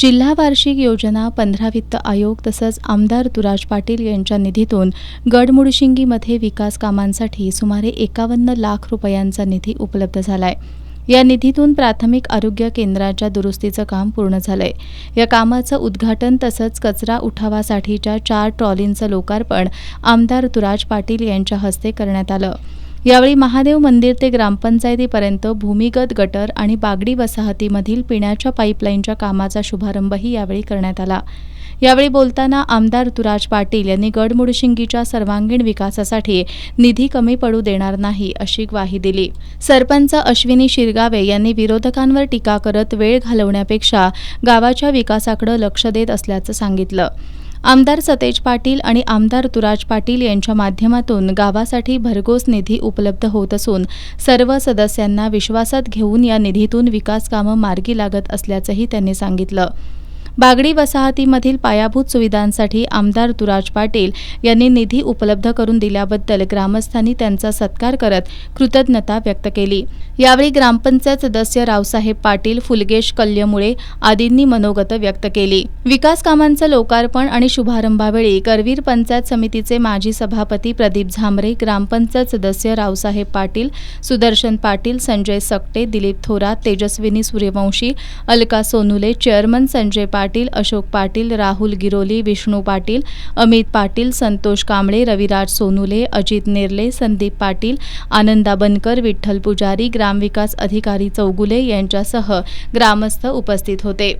जिल्हा वार्षिक योजना 15 वित्त आयोग तसंच आमदार तुराज पाटील यांच्या निधीतून गडमुडशिंगीमध्ये विकास कामांसाठी सुमारे 51 लाख रुपयांचा निधी उपलब्ध झालाय। या निधीतून प्राथमिक आरोग्य केंद्राच्या दुरुस्तीचं काम पूर्ण झालंय। या कामाचं उद्घाटन तसंच कचरा उठावासाठीच्या 4 ट्रॉलींचं लोकार्पण आमदार तुराज पाटील यांच्या हस्ते करण्यात आलं। यावेळी महादेव मंदिर ते ग्रामपंचायतीपर्यंत भूमिगत गटर आणि बागडी वसाहतीमधील पिण्याच्या पाईपलाईनच्या कामाचा शुभारंभही यावेळी करण्यात आला। यावेळी बोलताना आमदार तुराज पाटील यांनी गडमुडशिंगीच्या सर्वांगीण विकासासाठी निधी कमी पडू देणार नाही अशी ग्वाही दिली। सरपंच अश्विनी शिरगावे यांनी विरोधकांवर टीका करत वेळ घालवण्यापेक्षा गावाच्या विकासाकडे लक्ष देत असल्याचं सांगितलं। आमदार सतेज पाटील आणि आमदार तुराज पाटील यांच्या माध्यमातून गावासाठी भरघोस निधी उपलब्ध होत असून सर्व सदस्यांना विश्वासात घेऊन या निधीतून विकास कामं मार्गी लागत असल्याचंही त्यांनी सांगितलं। बागडी वसाहतीमधील पायाभूत सुविधांसाठी आमदार तुराज पाटील यांनी निधी उपलब्ध करून दिल्याबद्दल ग्रामस्थांनी त्यांचा सत्कार करत कृतज्ञता व्यक्त केली। यावेळी ग्रामपंचायत सदस्य रावसाहेब पाटील, फुलगेश कल्यमुळे आदींनी मनोगत व्यक्त केली। विकास कामांचं लोकार्पण आणि शुभारंभावेळी करवीर पंचायत समितीचे माजी सभापती प्रदीप झांबरे, ग्रामपंचायत सदस्य रावसाहेब पाटील, सुदर्शन पाटील, संजय सकटे, दिलीप थोरात, तेजस्विनी सूर्यवंशी, अलका सोनुले, चेअरमन संजय पाटील, अशोक पाटील, राहुल गिरोली, विष्णू पाटील, अमित पाटील, संतोष कांबळे, रविराज सोनुले, अजित नेरले, संदीप पाटील, आनंदा बनकर, विठ्ठल पुजारी, ग्रामविकास अधिकारी चौगुले यांच्यासह ग्रामस्थ उपस्थित होते।